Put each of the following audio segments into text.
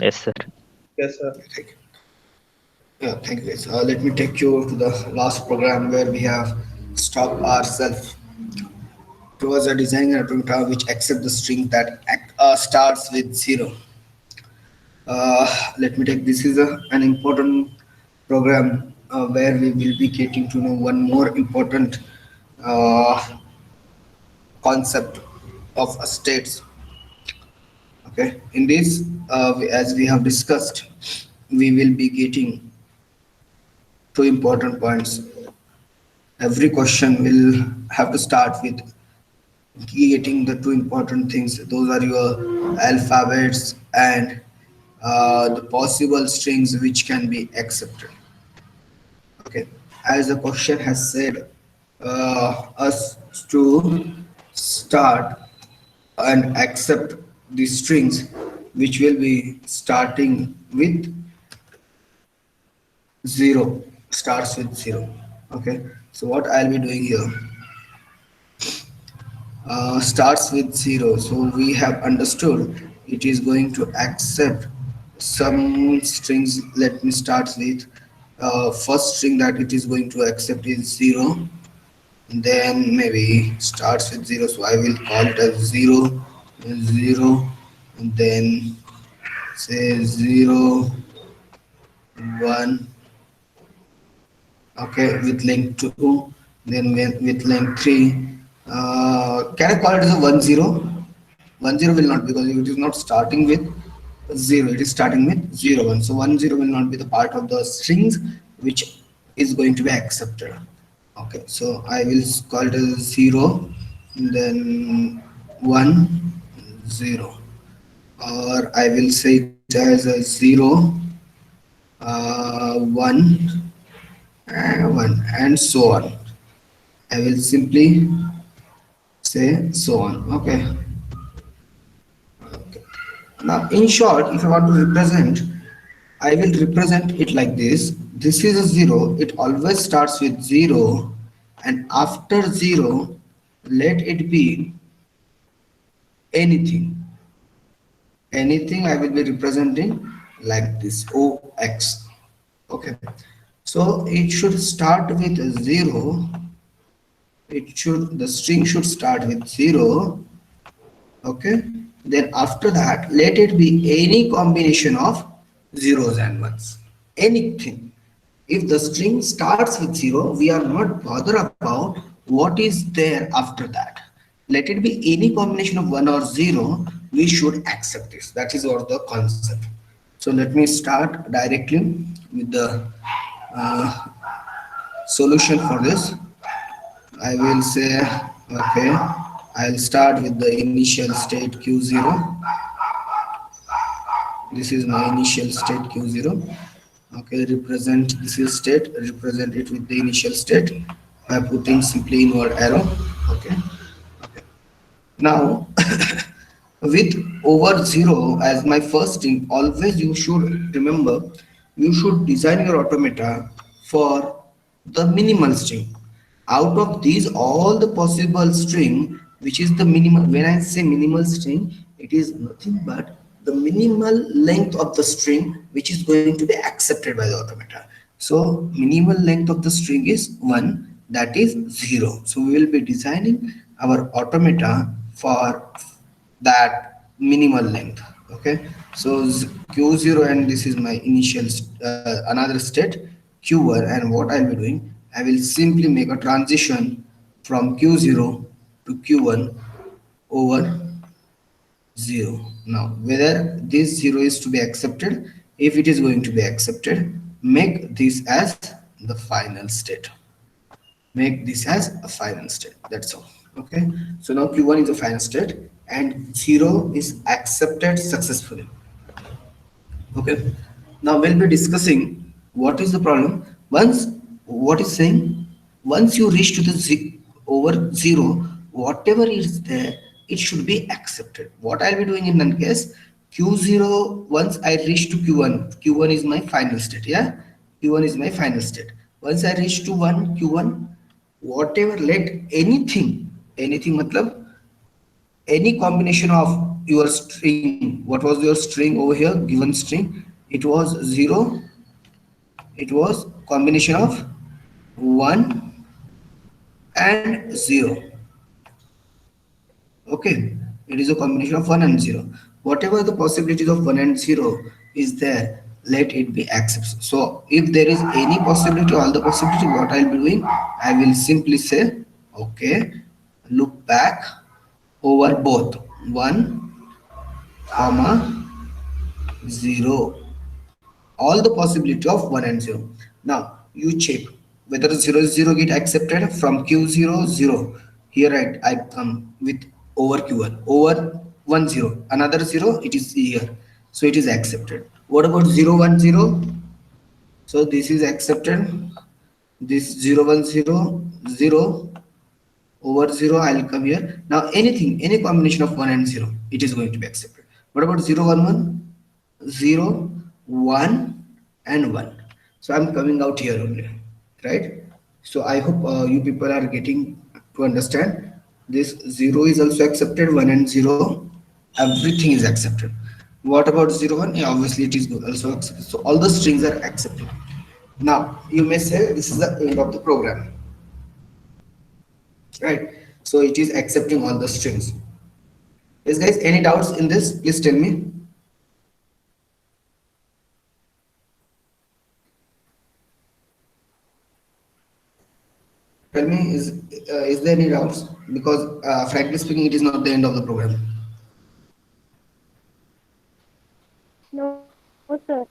Yes, sir. Yes, sir. Thank you. Yeah, thank you guys. Let me take you to the last program where we have stopped ourselves towards a designing an automata which accept the string that starts with zero. Let me take this is an important program where we will be getting to know one more important uh, concept of states. Okay, in this, as we have discussed, we will be getting two important points. Every question will have to start with getting the two important things. Those are your alphabets and the possible strings which can be accepted. Okay, as the question has said, us to start and accept the strings which will be starting with zero, starts with zero. Okay, so what I'll be doing here, starts with zero, so we have understood it is going to accept some strings. Let me start with first string that it is going to accept is zero, then maybe starts with zero, so I will call it as zero, zero, and then say zero, one. Okay, with length 2, then with length 3. Can I call it as a 1 0? 1 0 will not, because it is not starting with 0, it is starting with 0 1. So 1 0 will not be the part of the strings which is going to be accepted. Okay, so I will call it as 0, then 1 0, or I will say it as a 0 1 1, and so on. I will simply say so on. Okay. Okay. Now, in short, if I want to represent, I will represent it like this. This is a zero. It always starts with zero, and after zero, let it be anything. Anything I will be representing like this OX. Okay. So it should start with a zero. The string should start with zero. Okay, then after that let it be any combination of zeros and ones, anything. If the string starts with zero, we are not bothered about what is there after that. Let it be any combination of one or zero, we should accept this. That is what the concept. So let me start directly with the uh, solution for this. I will say, okay, I'll start with the initial state Q0. This is my initial state Q0. Okay, represent, this is state, represent it with the initial state by putting simply inward arrow. Okay. Now, with over zero as my first string, always you should remember, you should design your automata for the minimal string. Out of these all the possible string, which is the minimal, when I say minimal string, it is nothing but the minimal length of the string which is going to be accepted by the automata. So minimal length of the string is 1, that is 0. So we will be designing our automata for that minimal length. Okay, so q0, and this is my initial another state q1, and what I'll be doing, I will simply make a transition from q0 to q1 over 0. Now whether this 0 is to be accepted, if it is going to be accepted, make this as the final state, make this as a final state, that's all. Okay, so now q1 is a final state and 0 is accepted successfully. Okay, now we'll be discussing what is the problem. Once, what is saying, once you reach to the over 0, whatever is there, it should be accepted. What I'll be doing in that case, q0, once I reach to q1, q1 is my final state. Yeah, q1 is my final state. Once I reach to 1 q1, whatever, let anything, anything matlab any combination of your string. What was your string over here? Given string. It was 0. It was combination of 1 and 0. Okay, it is a combination of 1 and 0. Whatever the possibilities of 1 and 0 is there, let it be accepted. So if there is any possibility, all the possibility, what I'll be doing, I will simply say, okay, look back over both 1 comma 0, all the possibility of 1 and 0. Now you check whether 0 0 get accepted from q0 0. Here I come with over q1 over 1 0, another 0, it is here, so it is accepted. What about 0 1 0? So this is accepted. This 0 1 0 0 over 0, I'll come here. Now anything, any combination of 1 and 0, it is going to be accepted. What about 0 1 1? 0 1 and 1. So I'm coming out here only, right? So I hope you people are getting to understand. This 0 is also accepted, 1 and 0, everything is accepted. What about 0 1? Yeah, obviously it is also accepted. So all the strings are accepted. Now you may say this is the end of the program, right? So it is accepting all the strings. Yes guys, any doubts in this? Please tell me. Tell me, is there any doubts? Because frankly speaking, it is not the end of the program. No, sir.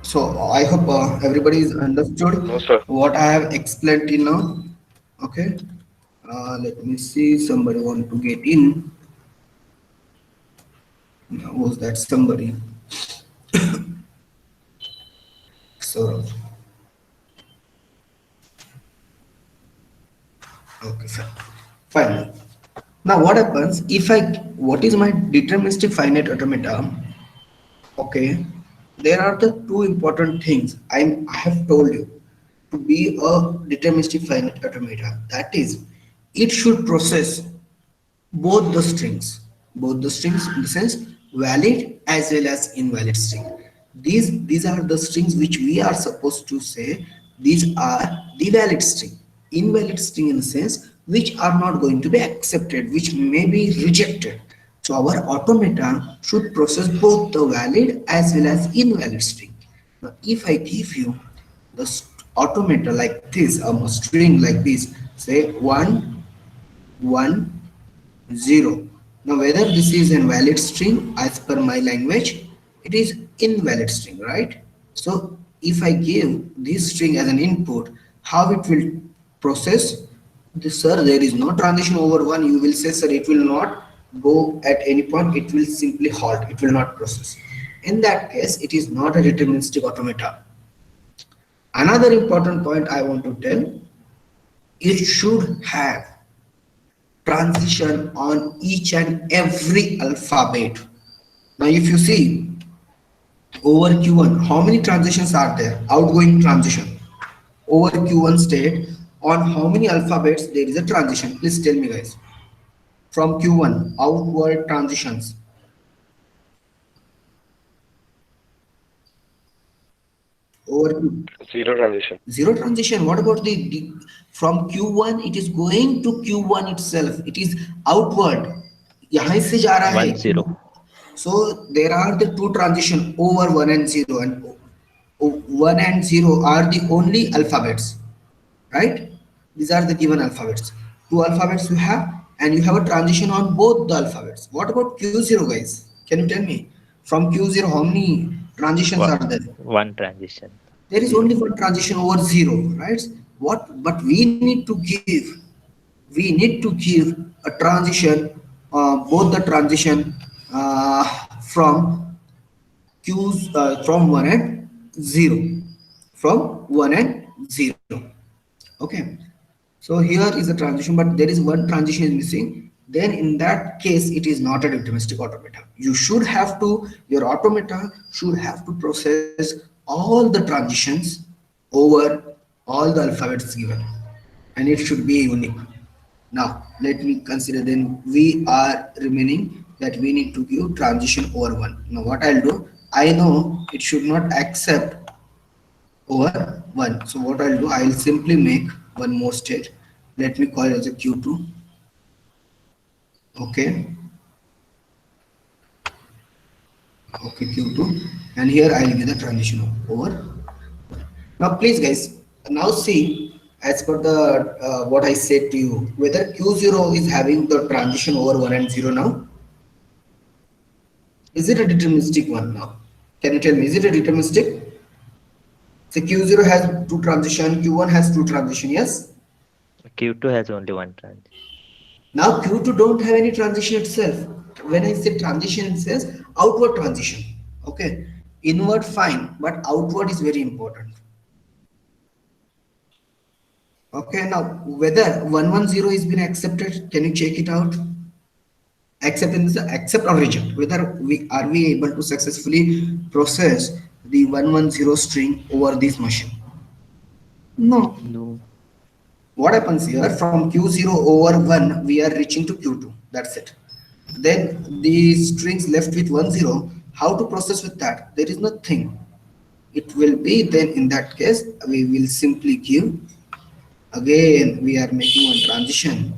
So I hope everybody is understood No, sir. what I have explained till now. Okay, let me see, somebody want to get in. Was that somebody? So okay, fine. Fine. Now what happens if I, what is my deterministic finite automata? Okay, there are the two important things I have told you to be a deterministic finite automata. That is, it should process both the strings in the sense valid as well as invalid string. These are the strings which we are supposed to say these are the valid string. Invalid string in the sense which are not going to be accepted, which may be rejected. So our automata should process both the valid as well as invalid string. Now if I give you the automata like this, a string like this, say 1 1 0. Now whether this is a valid string as per my language, it is invalid string, right? So if I give this string as an input, how it will process this? Sir, there is no transition over 1. You will say, sir, it will not go at any point, it will simply halt, it will not process. In that case, it is not a deterministic automata. Another important point I want to tell, it should have transition on each and every alphabet. Now if you see over Q1, how many transitions are there? Outgoing transition. Over Q1 state, on how many alphabets there is a transition? Please tell me guys. From Q1, outward transitions. Over Q. Zero transition. Zero transition. What about the from Q1 it is going to Q1 itself. It is outward. यहाँ से जा रहा है 1 0. So there are the two transition over 1 and 0, and 1 and 0 are the only alphabets, right? These are the given alphabets. Two alphabets you have, and you have a transition on both the alphabets. What about Q0 guys? Can you tell me? From Q0 how many transitions are there? One transition. There is 0. only one transition over 0, right? What, but we need to give, we need to give a transition, both the transition from Q's from 1 and 0, from 1 and 0. Okay, so here is a transition, but there is one transition is missing. Then in that case, it is not a deterministic automata. You should have to, your automata should have to process all the transitions over all the alphabets given, and it should be unique. Now let me consider, then we are remaining that we need to give transition over 1. Now what I'll do, I know it should not accept over 1. So what I'll do, I'll simply make one more state. Let me call it as a Q2. Okay, okay, Q2. And here I'll give the transition over. Now please guys, now see as per the what I said to you, whether Q0 is having the transition over 1 and 0 now. Is it a deterministic one now? Can you tell me, is it a deterministic? So Q0 has two transition, Q1 has two transition, yes? Q2 has only one transition. Now Q2 don't have any transition itself. When I say transition, it says outward transition. Okay. Inward fine, but outward is very important. Okay, now whether 110 is been accepted, can you check it out? Acceptance, accept or reject, whether we able to successfully process the 110 string over this machine. No. No. What happens here, from Q0 over 1 we are reaching to Q2, that's it. Then the strings left with 10, how to process with that? There is nothing. It will be, then in that case we will simply give, again we are making one transition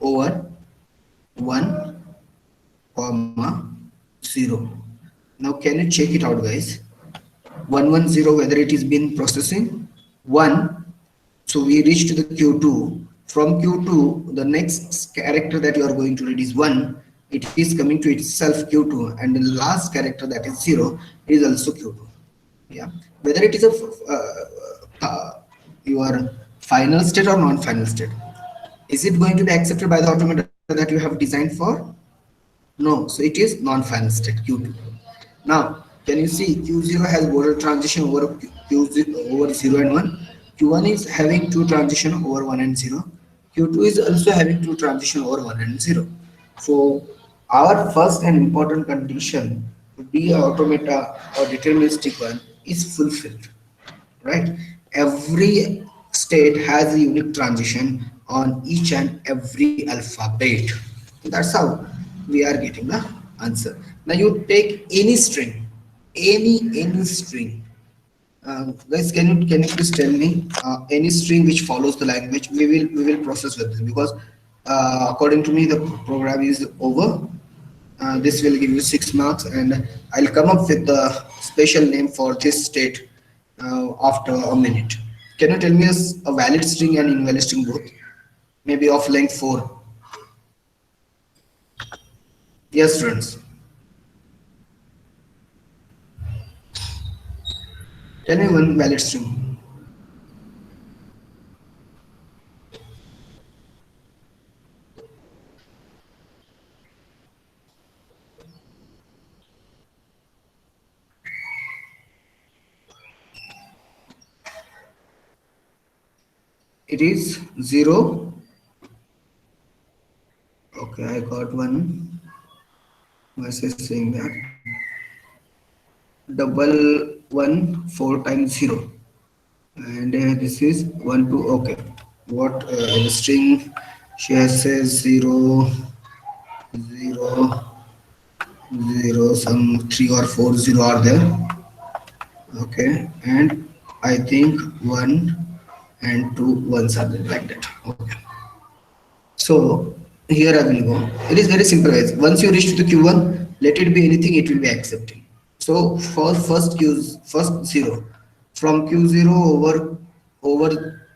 over 1 comma 0. Now can you check it out guys? 110, whether it is been processing 1, so we reach to the Q2. From Q2 the next character that you are going to read is 1, it is coming to itself Q2, and the last character that is 0 is also Q2. Yeah, whether it is a your final state or non-final state, is it going to be accepted by the automata that you have designed for? No, so it is non-final state Q2. Now can you see Q0 has border transition over Q0 over 0 and 1. Q1 is having two transition over 1 and 0. Q2 is also having two transition over 1 and 0. So our first and important condition to be a automata or deterministic one is fulfilled, right? Every state has a unique transition on each and every alphabet. That's how we are getting the answer. Now you take any string, any string. Guys, can you please tell me any string which follows the language? We will process with this, because according to me the program is over. This will give you 6 marks, and I'll come up with the special name for this state after a minute. Can you tell me a valid string and invalid string both? Maybe of length 4. Yes, students. Tell me one valid string. It is 0. Okay, I got one message saying that double 1 4 times 0, and this is 1 2. Okay, what the string she has says 0 0 0, some 3 or 4 0 are there. Okay, and I think 1 and 2 ones are there, like that. Okay, so here I will go. It is very simple guys. Once you reach to the Q1, let it be anything, it will be accepting. So for first 0, from Q0 over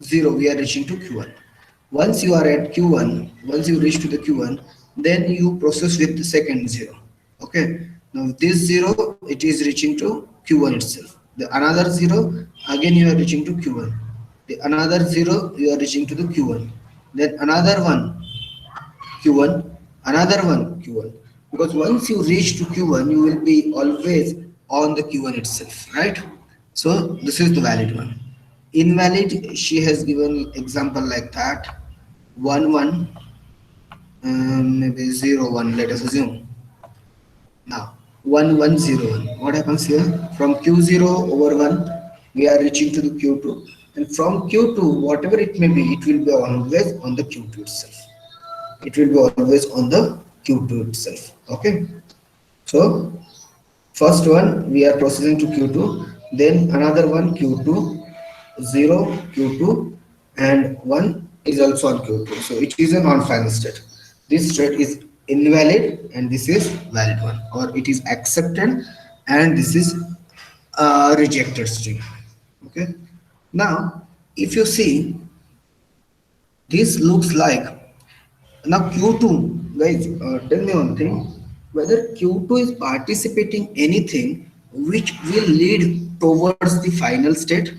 0 we are reaching to Q1. Once you are at Q1, once you reach to the Q1, then you process with the second 0. Okay, now this 0 it is reaching to Q1 itself. The another 0, again you are reaching to Q1. The another 0 you are reaching to the Q1. Then another one Q1, another one Q1. Because once you reach to Q1, you will be always on the Q1 itself, right? So this is the valid one. Invalid, she has given example like that. 1 1, maybe 0 1, let us assume. Now 1 1 0 1. What happens here? From Q0 over 1, we are reaching to the Q2, and from Q2, whatever it may be, it will be always on the Q2 itself. It will be always on the Q2 itself. Okay. So first one we are processing to Q2, then another one Q2, 0, Q2, and 1 is also on Q2. So it is a non-final state. This state is invalid and this is valid one, or it is accepted and this is a rejected string. Okay. Now, if you see, this looks like now Q2, guys, tell me one thing, whether Q2 is participating anything which will lead towards the final state?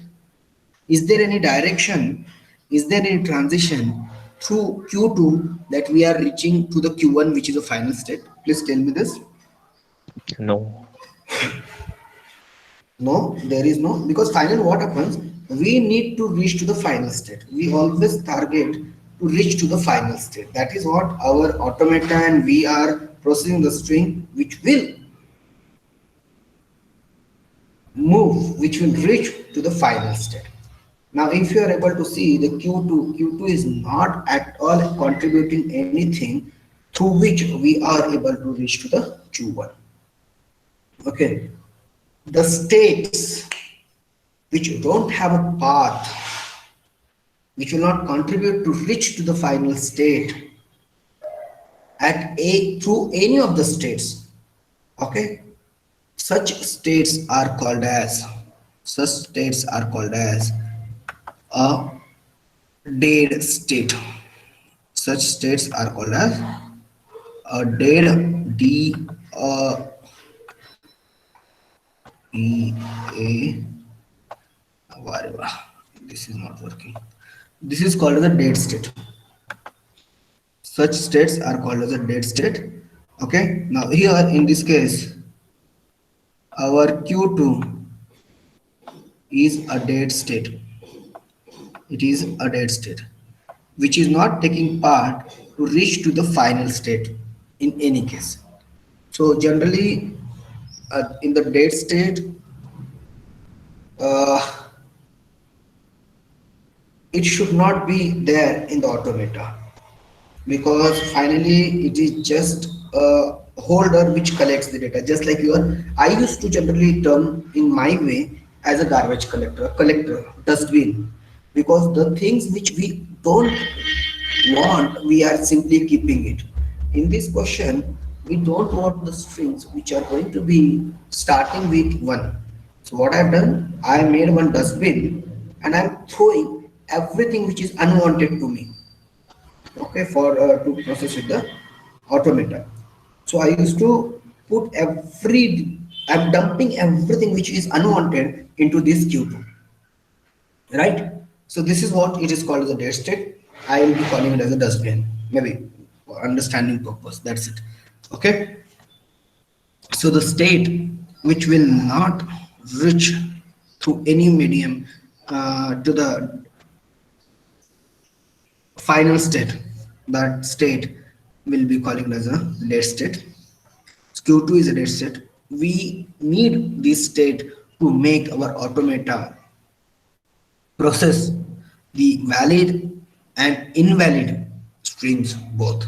Is there any direction? Is there any transition through Q2 that we are reaching to the Q1 which is a final state? Please tell me this. No. No, there is no, because final what happens? We need to reach to the final state. We always target to reach to the final state. That is what our automata and we are processing the string which will move, which will reach to the final state. Now, if you are able to see the Q2 is not at all contributing anything through which we are able to reach to the Q1. Okay, the states which don't have a path, which will not contribute to reach to the final state at a through any of the states. Okay, such states are called as a dead state. Such states are called as a dead D E A whatever. This is not working. This is called as a dead state. Such states are called as a dead state. Okay. Now here in this case, our Q2 is a dead state. It is a dead state, which is not taking part to reach to the final state in any case. So generally, in the dead state, uh, it should not be there in the automata, because finally it is just a holder which collects the data, just like your I used to generally term in my way as a garbage collector, dustbin, because the things which we don't want, we are simply keeping it. In this question, we don't want the strings which are going to be starting with 1. So what I've done, I made one dustbin and I'm throwing everything which is unwanted to me, okay, for to process with the automata. So I used to put I'm dumping everything which is unwanted into this Q2, right? So this is what it is called as a dead state. I will be calling it as a dustbin, maybe for understanding purpose. That's it. Okay. So the state which will not reach through any medium to the final state, that state will be calling it as a dead state. Q2 is a dead state. We need this state to make our automata process the valid and invalid streams both.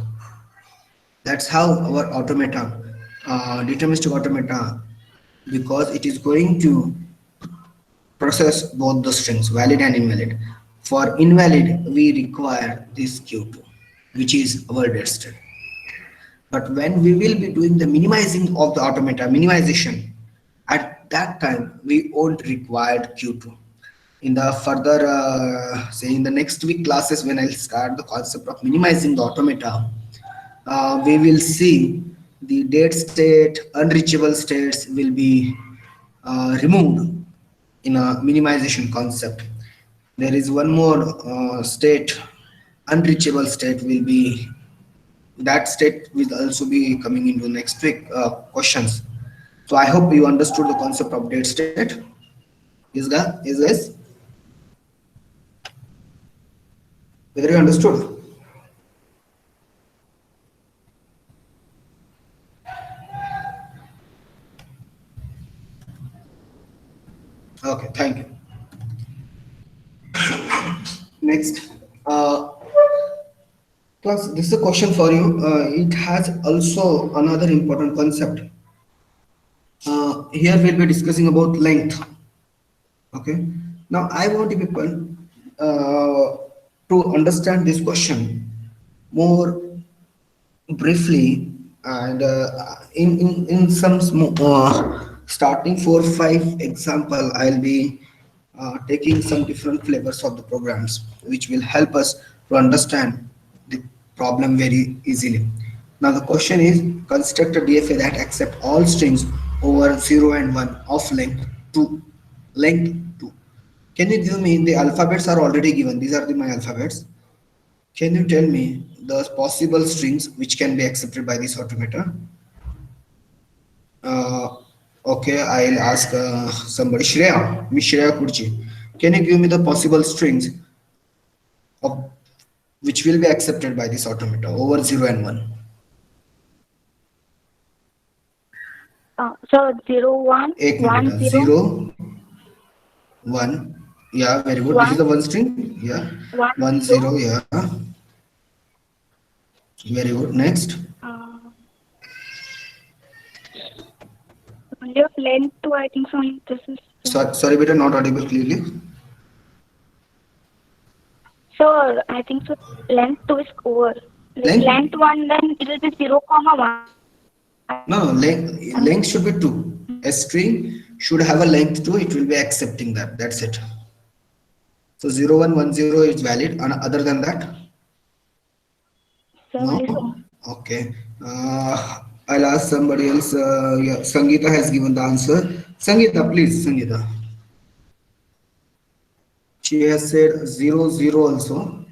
That's how our automata, deterministic automata, because it is going to process both the strings, valid and invalid. For invalid, we require this Q2, which is our dead state. But when we will be doing the minimizing of the automata, minimization, at that time we won't require Q2. In the further, say in the next week classes, when I'll start the concept of minimizing the automata, we will see the dead state, unreachable states will be removed in a minimization concept. There is one more state, unreachable state will be, that state will also be coming into next week questions. So I hope you understood the concept of dead state. Is this whether you understood? Okay, thank you. Next, Plus, this is a question for you. It has also another important concept. Here we'll be discussing about length. Okay. Now I want you people to understand this question more briefly, and in some starting 4 5 example, I'll be taking some different flavors of the programs which will help us to understand the problem very easily. Now the question is, construct a DFA that accept all strings over 0 and 1 of length 2. Can you give me, the alphabets are already given, these are my alphabets. Can you tell me the possible strings which can be accepted by this automata? Uh, okay, I'll ask somebody. Shreya, Miss Shreya Kurji. Can you give me the possible strings of which will be accepted by this automata over 0 and 1? So 0, 1, एक minute 1, बेटा. 0, 0, 1. Yeah, very good. This is 1, the one string. Yeah. 1, 1, 0. 0. Yeah. Very good. Next. Uh, only of length 2, I think so. This is Sorry, beta, not audible clearly. so. I think so. Length 2 is over. Like Length? length 1, then it will be 0, comma 1. No, length should be 2. A string should have a length 2. It will be accepting that. That's it. So 0, 1, 1, 0 is valid. And other than that? So No? only so. Okay. I'll ask somebody else. Yeah, Sangeeta has given the answer. Sangeeta, please, Sangeeta. She has said 0, 0 also.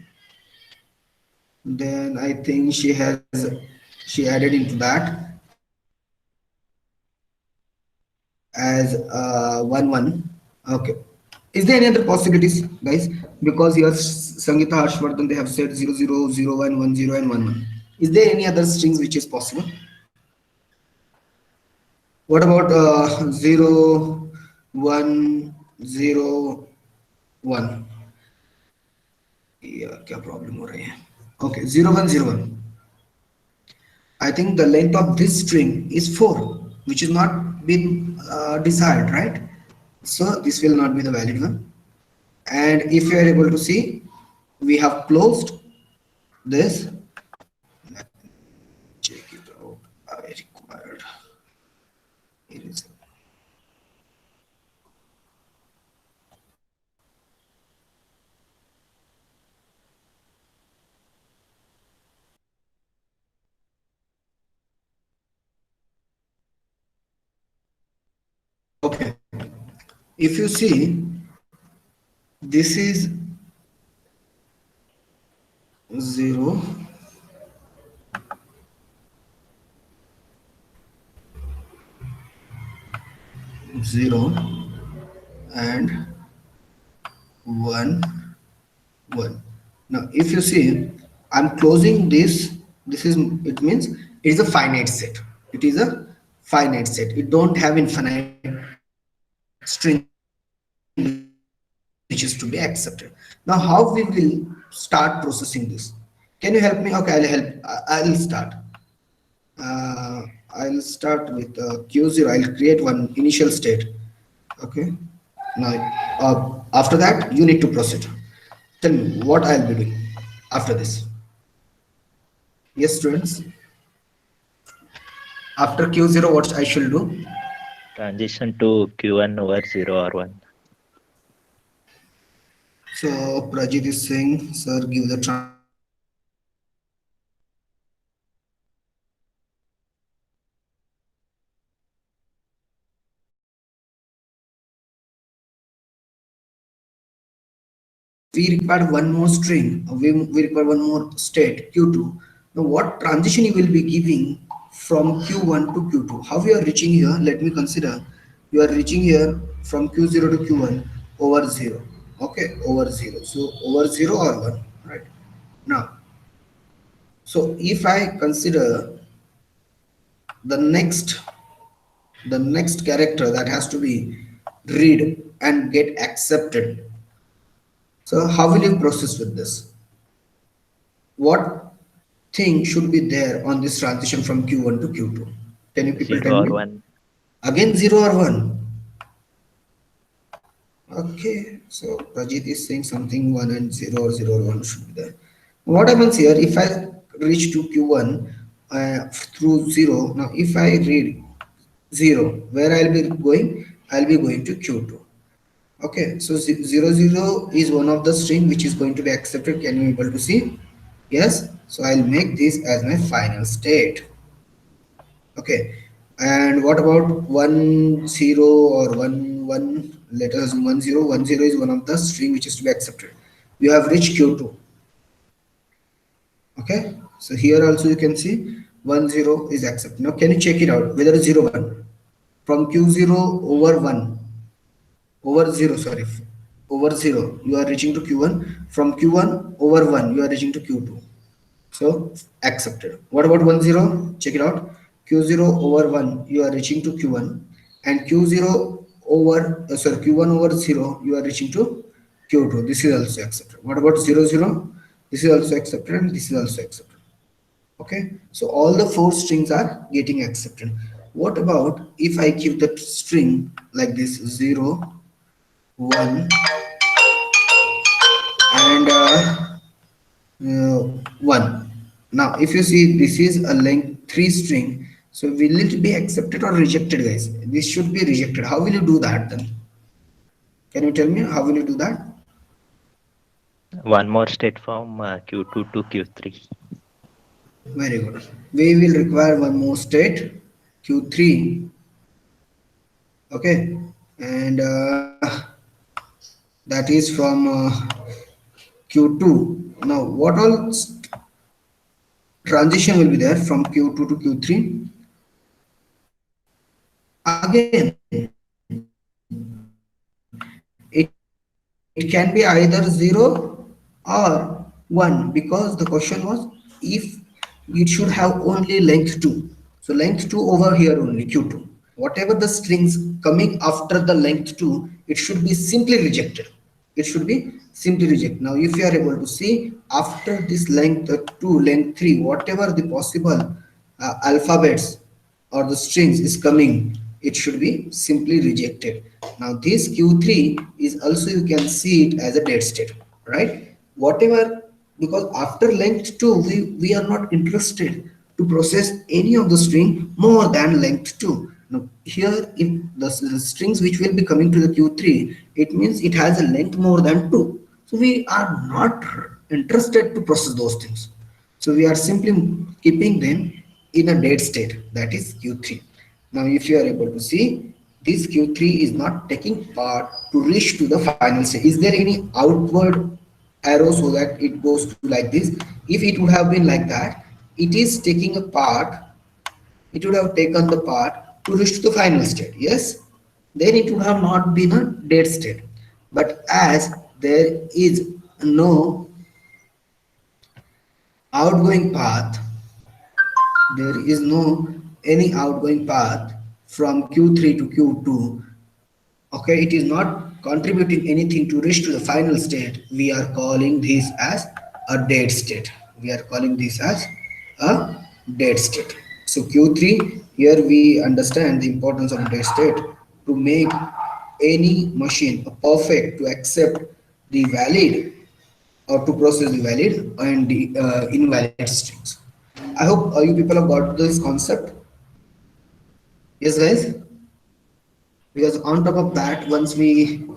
Then I think she added into that as 1 1. Okay. Is there any other possibilities, guys? Because here Sangeeta Harshvardhan, they have said 0 0 0 1 1 0 and 1 1. Is there any other strings which is possible? What about 0 1 0 1? Yeah, क्या problem हो रही है? Okay, 0 1 0 1. I think the length of this string is 4, which is not been desired, right? So this will not be the valid one. And if you are able to see, we have closed this. Let me check it out. I required. Here is. Okay. If you see, this is 0, 0 and 1 1. Now if you see, I'm closing this. This is, it means it is a finite set. It is a finite set. It don't have infinite string which is to be accepted. Now how we will start processing this? Can you help me? Okay, I'll help. I'll start. I'll start with Q0. I'll create one initial state. Okay. Now, after that, you need to proceed. Tell me what I'll be doing after this. Yes, students. After Q0, what I should do? Transition to Q1 over 0 or 1. So Prajit is saying, sir, give the transition to Q1 over 0 or 1. We require one more string. We require one more state Q2. Now, what transition you will be giving from Q1 to Q2? How you are reaching here? Let me consider. You are reaching here from Q0 to Q1 over 0. Okay, over 0. So over 0 or 1, right? Now, so if I consider the next the next character that has to be read and get accepted. So how will you process with this? What thing should be there on this transition from Q1 to Q2? Can you people tell 0 or me? 1. Again 0 or 1? Okay, so Rajit is saying something 1 and 0 or 0 or 1 should be there. What happens here if I reach to Q1 through 0? Now, if I read 0, where I'll be going? I'll be going to Q2. Okay, so 0 0 is one of the string which is going to be accepted. Can you able to see? Yes, so I'll make this as my final state. Okay, and what about 1 0 or 1 1? Let us assume 1 0. 1 0 is one of the string which is to be accepted. We have reached Q2. Okay, so here also you can see 1 0 is accepted. Now can you check it out whether 0 1 from Q0 over 1 over 0, sorry, over 0 you are reaching to Q1, from Q1 over 1 you are reaching to Q2. So accepted. What about 1 0? Check it out. Q0 over 1 you are reaching to Q1, and Q0 over sorry, Q1 over 0 you are reaching to Q2. This is also accepted. What about 0 0? This is also accepted, and this is also accepted. Okay, so all the four strings are getting accepted. What about if I give the string like this 0 1 and 1? Now if you see, this is a length 3 string, so will it be accepted or rejected, guys? This should be rejected. How will you do that then? Can you tell me how will you do that? One more state from Q2 to Q3. Very good. We will require one more state, Q3. Okay, and that is from Q2. Now what all transition will be there from Q2 to Q3? Again, it can be either 0 or 1, because the question was if it should have only length 2. So length 2 over here only, Q2. Whatever the strings coming after the length 2, it should be simply rejected. It should be simply rejected. Now if you are able to see, after this length 2, length 3, whatever the possible alphabets or the strings is coming, it should be simply rejected. Now this Q3 is also, you can see it as a dead state, right? Whatever, because after length 2 we are not interested to process any of the string more than length 2. Now here, if the strings which will be coming to the Q3, it means it has a length more than 2, so we are not interested to process those things. So we are simply keeping them in a dead state, that is Q3. Now if you are able to see, this Q3 is not taking part to reach to the final state. Is there any outward arrow so that it goes to like this? If it would have been like that, it is taking a part, it would have taken the part to reach to the final state, yes, then it would have not been a dead state. But as there is no outgoing path, there is no any outgoing path from Q3 to Q2, okay, it is not contributing anything to reach to the final state, we are calling this as a dead state. We are calling this as a dead state. So Q3, here we understand the importance of dead state to make any machine perfect to accept the valid or to process the valid and the invalid strings. I hope you people have got this concept. Yes, guys. Because on top of that, once we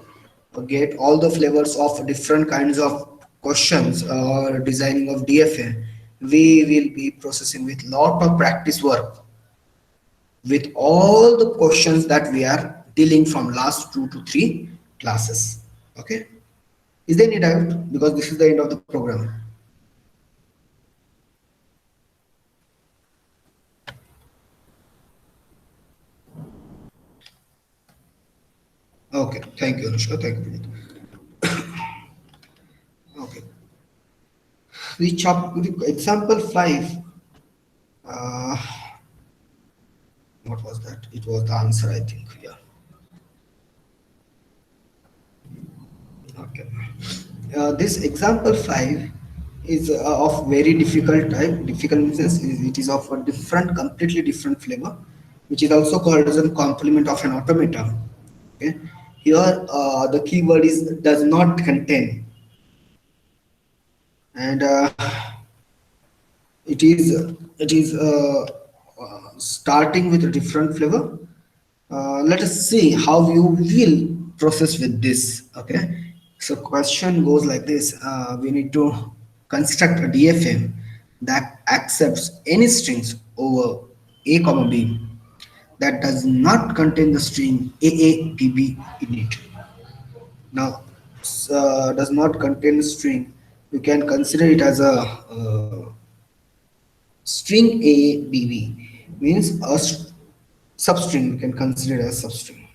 get all the flavors of different kinds of questions or designing of DFA, we will be processing with lot of practice work with all the questions that we are dealing from last 2 to 3 classes. Okay, is there any doubt? Because this is the end of the program. Okay, thank you, Anushka. Thank you. Okay, the example 5. What was that? It was the answer, I think. Yeah. Okay. This example 5 is of very difficult type. Difficult means it is of a different, completely different flavor, which is also called as a complement of an automata. Okay. Here, the keyword is does not contain, and it is starting with a different flavor. Let us see how you will process with this. Okay, so question goes like this: we need to construct a DFM that accepts any strings over a comma b that does not contain the string AABB in it. Now, does not contain string. You can consider it as a string AABB means a substring. You can consider it as substring.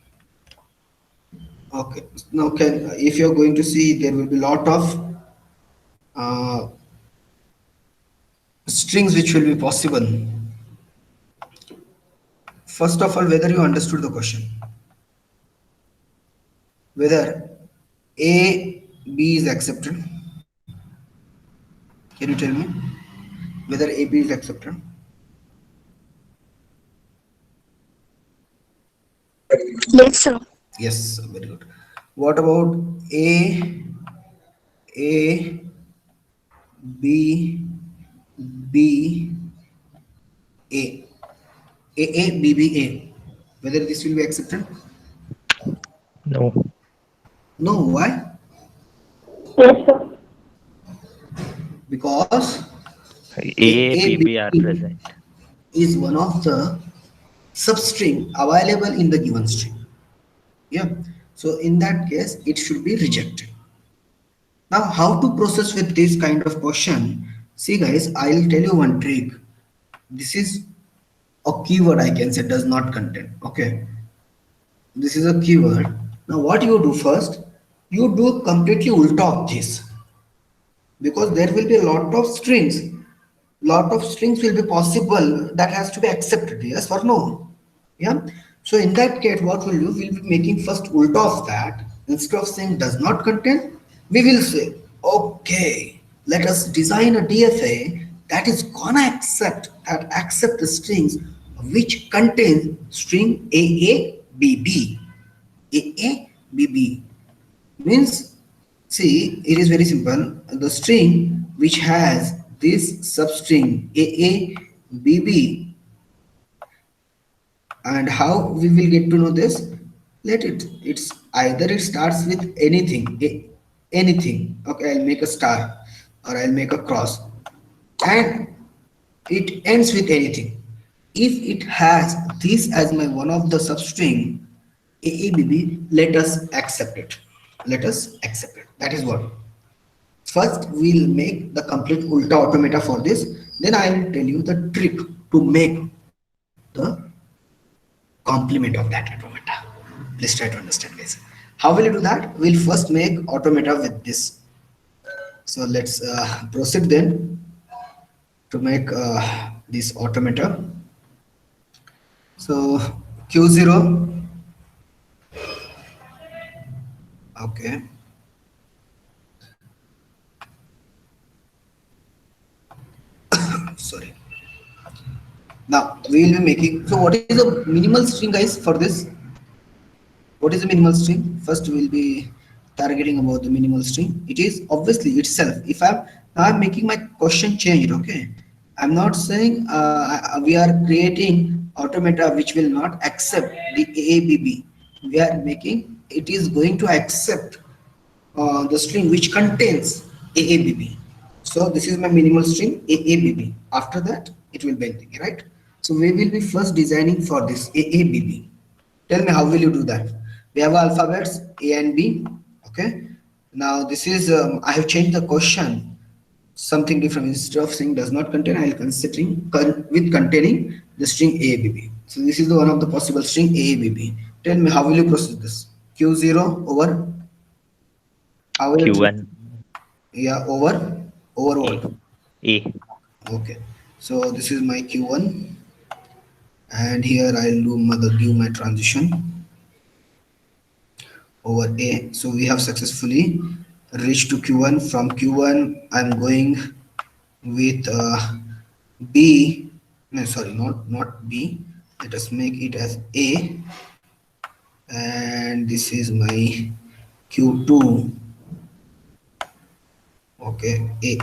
Okay. Now, if you're going to see, there will be lot of uh, strings which will be possible. First of all, whether you understood the question, whether A, B is accepted. Can you tell me whether A, B is accepted? Yes, sir. Yes, very good. What about A, B, B, A, B, B, A? Whether this will be accepted? No. No, why? Yes, sir. Because A, A, B, B, B are B present. is one of the substring available in the given string. Yeah. So in that case, it should be rejected. Now, how to process with this kind of question? See, guys, I'll tell you one trick. This is a keyword, I can say, does not contain. Okay, this is a keyword. Now what you do first, you do completely ulta of this, because there will be a lot of strings will be possible that has to be accepted, yes or no. Yeah. So in that case, what we'll do, we'll be making first ulta of that. Instead of saying does not contain, we will say, okay, let us design a DFA that is gonna accept the strings which contain string AABB. AABB means, see, it is very simple. The string which has this substring AABB, and how we will get to know this? Let it. It's either it starts with anything, anything. Okay, I'll make a star or I'll make a cross, and it ends with anything. If it has this as my one of the substring AABB, let us accept it. Let us accept it. That is what. First, we'll make the complete ulta automata for this. Then I will tell you the trick to make the complement of that automata. Please try to understand, guys. How will you do that? We'll first make automata with this. So let's proceed then to make this automata. So Q0. Okay. Sorry. Now we will be making. So what is the minimal string, guys, for this? What is the minimal string? First we will be targeting about the minimal string. It is obviously itself. If I'm making my question changed, okay. I'm not saying we are creating automata which will not accept the AABB. We are making it is going to accept the string which contains AABB. So this is my minimal string AABB. After that, it will be anything, right? So we will be first designing for this AABB. Tell me, how will you do that? We have alphabets A and B. Okay. Now this is I have changed the question something different. Instead of saying does not contain, I will considering with containing the string AABB. So this is the one of the possible string AABB. Tell me, how will you process this? Q0 over, how will it? Q1 Yeah, over what? A. Okay. So this is my Q1, and here I'll give my transition over A. So we have successfully reached to Q1. From Q1, I'm going with B, no, sorry, not B. Let us make it as A, and this is my Q2. Okay, A.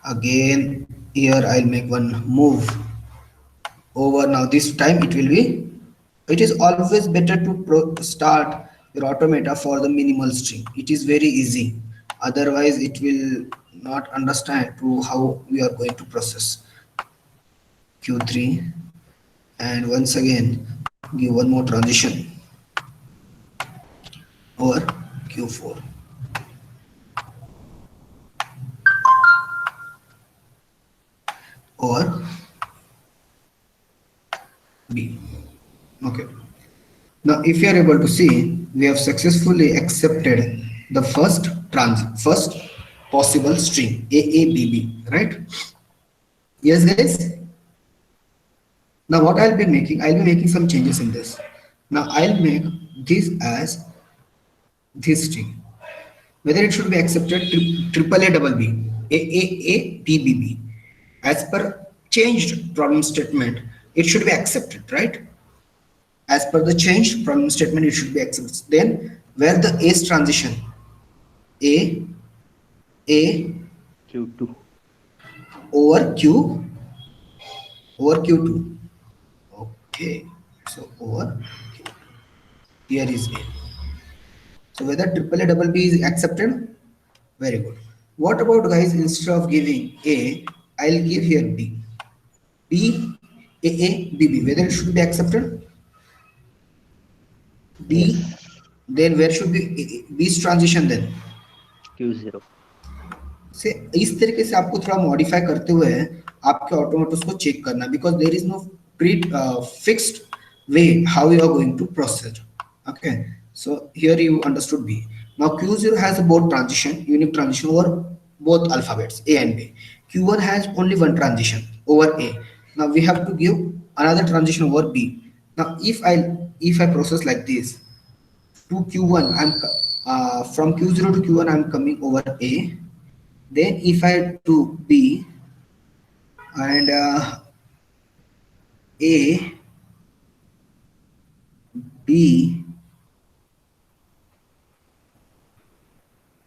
Again, here I'll make one move over. Now this time it is always better to start your automata for the minimal string. It is very easy, otherwise it will not understand to how we are going to process. Q3, and once again give one more transition over Q4. Or B. Okay. Now, if you are able to see, we have successfully accepted the first possible string AABB, right? Yes, guys. Now, what I'll be making some changes in this. Now, I'll make this as this string. Whether it should be accepted triple A double B, AAABBB. As per changed problem statement, it should be accepted, right? As per the changed problem statement, it should be accepted. Then where the A's transition, A Q2. over Q2. Okay, so over Q. Here is A. So whether triple A double B is accepted, very good. What about, guys, instead of giving A, I'll give here B. B, A, B, B. Whether it should be accepted? B, Yes. then where should be B's transition then? Q0. से इस तरीके से आपको थोड़ा modify करते हुए आपके ऑटोमेटोस को चेक करना, because there is no pre fixed way how you are going to process. Okay, so here you understood B. Now Q0 has a both transition, unique transition over both alphabets A and B. Q1 has only one transition over A. Now we have to give another transition over B. Now if I process like this to Q1, I'm from Q0 to Q1 I'm coming over A. Then if I do B and A, B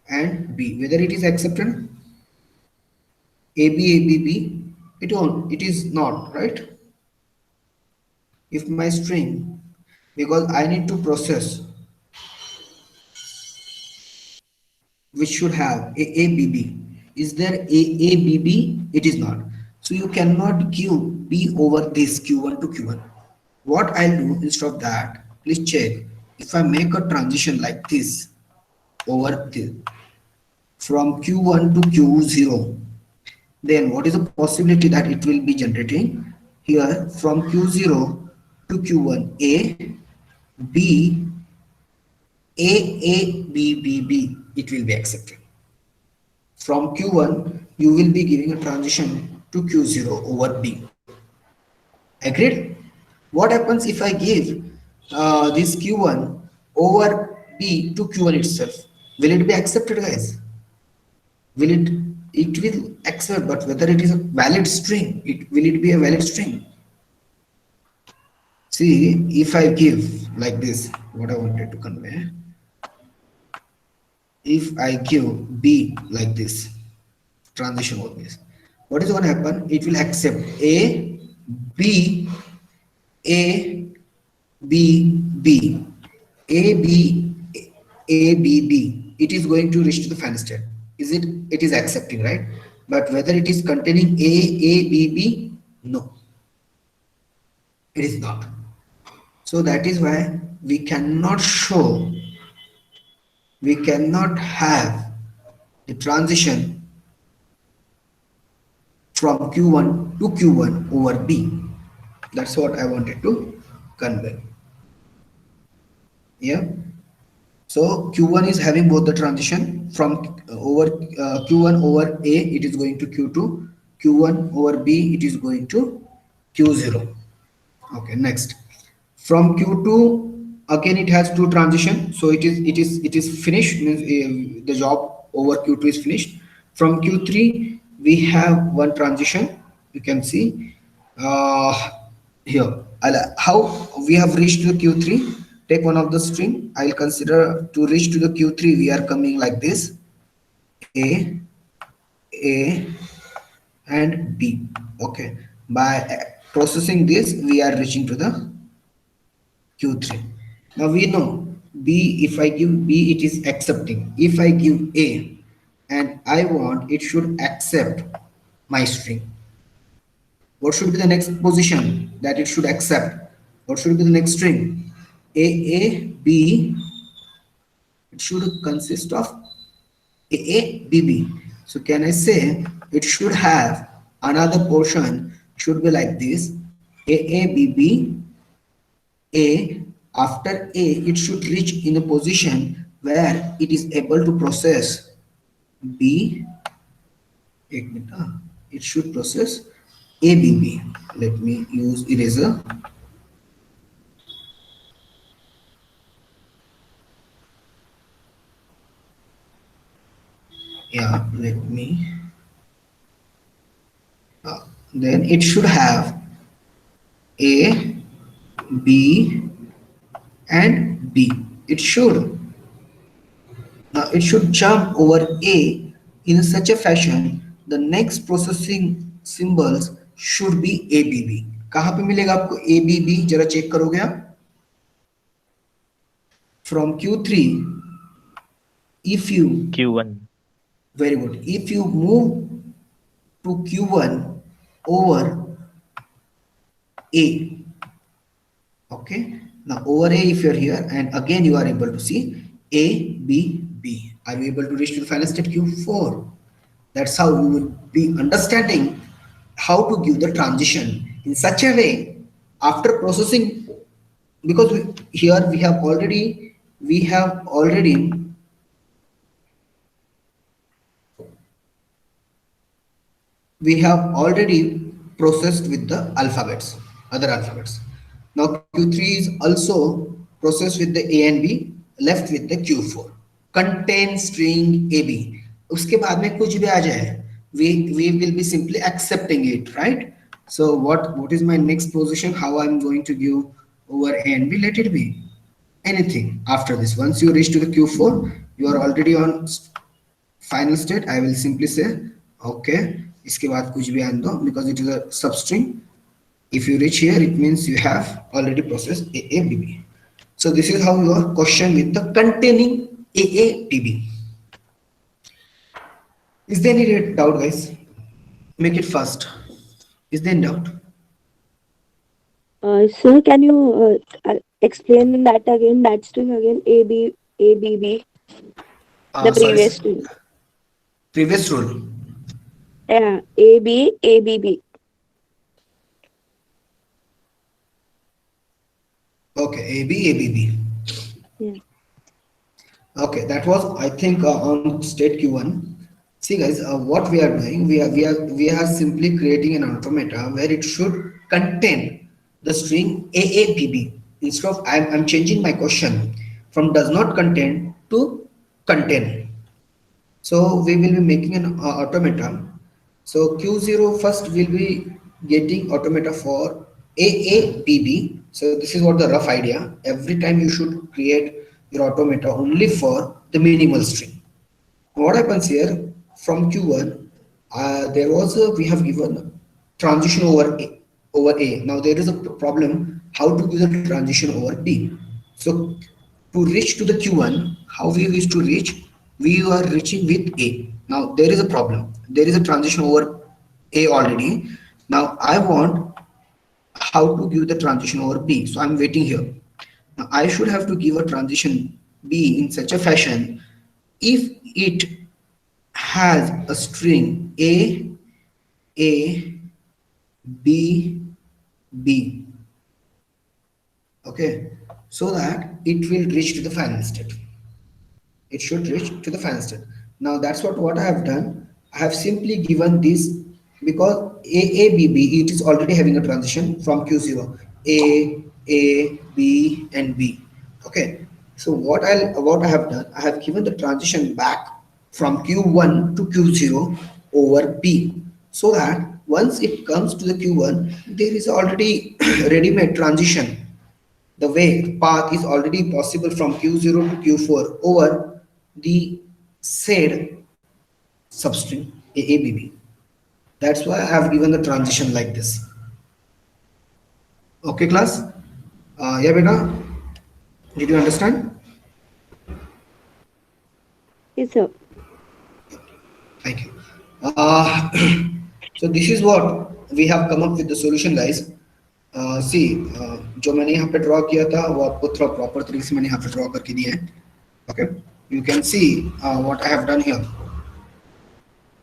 and B, whether it is accepted? AB, ABB, it is not, right? If my string, because I need to process which should have AABB, is there AABB? It is not. So you cannot give B over this Q1 to Q1. What I'll do instead of that, please check. If I make a transition like this over this from Q1 to Q0, then what is the possibility that it will be generating? Here from Q0 to Q1, A, B, A, B, B, B, it will be accepted. From Q1, you will be giving a transition to Q0 over B. Agreed? What happens if I give this Q1 over B to Q1 itself? Will it be accepted, guys? It will accept, but whether it is a valid string, will it be a valid string? See, if I give like this, what I wanted to convey, if I give B like this, transition over this, what is going to happen? It will accept A, B, A, B, B, A, B, A, B, B. It is going to reach to the final state. It is accepting, right? But whether it is containing A, B, B, no, it is not. So that is why we cannot have the transition from Q1 to Q1 over B. That's what I wanted to convey. Yeah. So Q1 is having both the transition from over Q1 over A, it is going to Q2, Q1 over B, it is going to Q0. Okay, next. From Q2, again it has two transition, so it is finished, means the job over Q2 is finished. From Q3, we have one transition. You can see here. How we have reached to the Q3. Take one of the string. I'll consider to reach to the Q3. We are coming like this: A, A, and B. Okay. By processing this, we are reaching to the Q3. Now we know B, if I give B, it is accepting. If I give A and I want it should accept my string, what should be the next position that it should accept? What should be the next string? A, B, it should consist of A, B, B. So can I say it should have another portion should be like this: A, B, B, A. After A, it should reach in a position where it is able to process B. It should process ABB. Let me use eraser. Yeah, let me. Then it should have A, B, and B. It should. Now it should jump over A in such a fashion the next processing symbols should be ABB. कहाँ पे मिलेगा आपको ABB? जरा check करोगे आप? From Q3, if you Q1. very good. If you move to Q1 over A, okay. Now over A, if you're here, and again you are able to see A, B, B. Are you able to reach to the final state Q4? That's how you will be understanding how to give the transition in such a way after processing, because here we have already processed with the alphabets, other alphabets. Now Q3 is also processed with the A and B, left with the Q4. Contain string AB. उसके बाद में कुछ भी आ जाए, we will be simply accepting it, right? So what is my next position? How I'm going to give over A and B? Let it be anything after this. Once you reach to the Q4, you are already on final state. I will simply say okay. इसके बाद कुछ भी आने दो, because it is a substring. If you reach here, it means you have already processed AABB. So this is how your question with the containing AABB. Is there any doubt, guys? Make it fast. Is there any doubt? Sir, can you explain that again? That string again, ABB, the previous string. Previous rule. Yeah, ABB. Okay, ABB. Yeah. Okay, that was I think on state Q1. See guys, what we are doing, we are simply creating an automata where it should contain the string AABB. Instead of I'm changing my question from does not contain to contain. So we will be making an automata. So Q0 first will be getting automata for AABB. So this is what the rough idea. Every time you should create your automata only for the minimal string. What happens here from Q1? We have given transition over A. Now there is a problem how to give the transition over B. So to reach to the Q1, how we wish to reach? We are reaching with A. Now there is a problem. There is a transition over A already. Now I want how to give the transition over B. So I'm waiting here. Now I should have to give a transition B in such a fashion if it has a string A, B, B. Okay, so that it will reach to the final state. It should reach to the final state. Now that's what I have done. I have simply given this because AABB, it is already having a transition from Q0. A, B, and B. Okay. So what I have done, I have given the transition back from Q1 to Q0 over B, so that once it comes to the Q1, there is already ready-made transition. The way path is already possible from Q0 to Q4 over the said substring AABB. That's why I have given the transition like this. Okay, class? Yeah, beta. Did you understand? Yes, sir. Thank you. So this is what we have come up with the solution, guys. See, जो मैंने यहाँ पे draw किया था वो आपको थोड़ा proper तरीके से मैंने यहाँ पे draw करके दिया है. Okay, you can see what I have done here.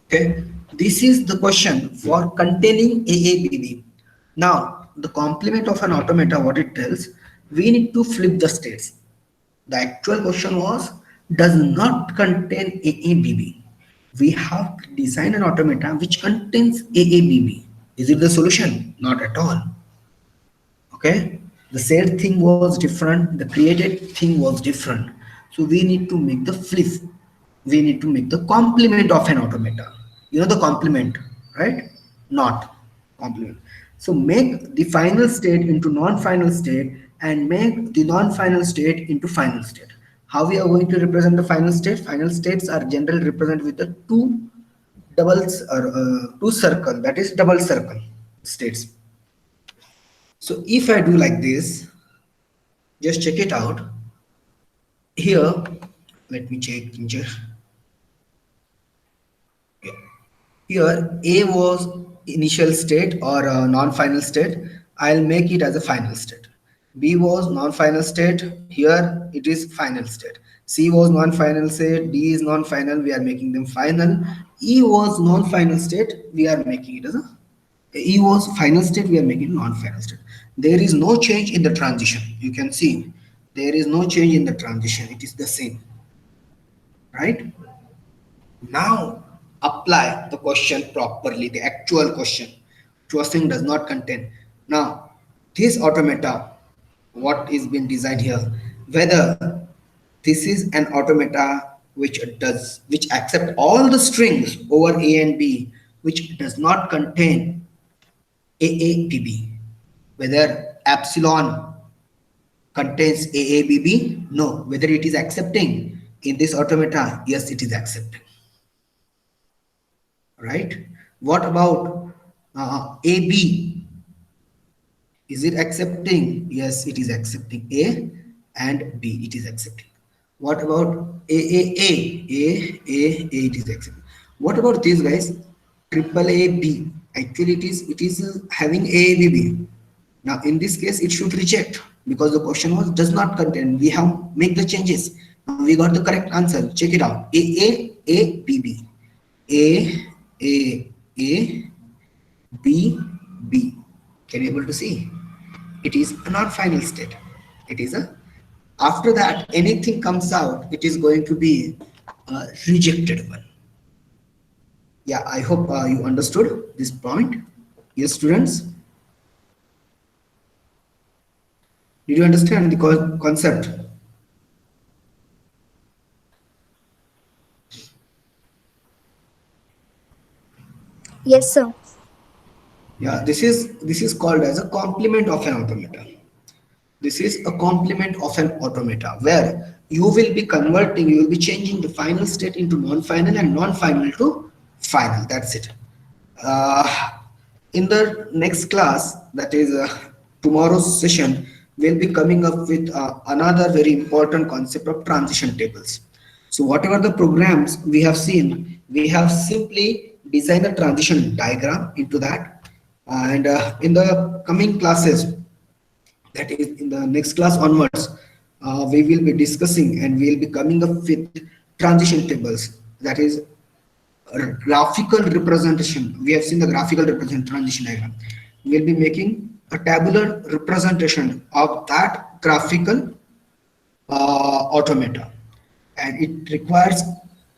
Okay, this is the question for containing AABB. Now, the complement of an automata, what it tells, we need to flip the states. The actual question was, does not contain AABB. We have designed an automata which contains AABB. Is it the solution? Not at all. Okay, the said thing was different, the created thing was different. So we need to make the flip. We need to make the complement of an automata. You know the complement, right? Not complement. So make the final state into non-final state and make the non-final state into final state. How we are going to represent the final state? Final states are generally represented with the two doubles or two circle, that is double circle states. So if I do like this, just check it out. Here, let me check here. Here, A was initial state or non-final state. I'll make it as a final state. B was non-final state. Here it is final state. C was non-final state. D is non-final. We are making them final. E was non-final state. We are making it as a E was final state. We are making it non-final state. There is no change in the transition. You can see there is no change in the transition. It is the same, right? Now apply the question properly, the actual question. Question does not contain. Now this automata, what is being designed here, whether this is an automata which accept all the strings over A and B, which does not contain AABB, whether epsilon contains AABB, no. Whether it is accepting in this automata, yes, it is accepting. Right? What about AB? Is it accepting? Yes, it is accepting. A and B, it is accepting. What about AAA? A, it is accepting. What about these guys? Triple A, B. Actually, it is having AABB. Now, in this case, it should reject because the question was does not contain. We have make the changes. Now we got the correct answer. Check it out. AABB. A, B, B. Can you able to see? It is a non-final state. It is a, after that, anything comes out, it is going to be a rejected one. Yeah, I hope you understood this point. Yes, students? Did you understand the concept? Yes, sir. Yeah, this is called as a complement of an automata. This is a complement of an automata where you will be converting, you will be changing the final state into non-final and non-final to final. That's it. In the next class, that is tomorrow's session, we'll be coming up with another very important concept of transition tables. So whatever the programs we have seen, we have simply designed a transition diagram into that. And in the coming classes, that is in the next class onwards, we will be discussing and we will be coming up with transition tables. That is a graphical representation. We have seen the graphical representation transition diagram. We will be making a tabular representation of that graphical automata, and it requires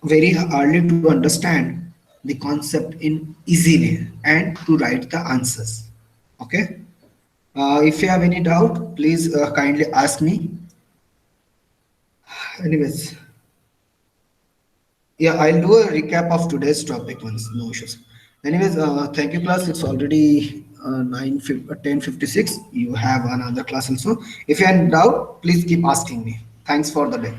very early to understand the concept in easy way and to write the answers. Okay. If you have any doubt, please kindly ask me. Anyways, Yeah, I'll do a recap of today's topic once, no issues. Anyways, thank you, class. It's already 10:56. You have another class also. If you're in doubt, please keep asking me. Thanks for the day.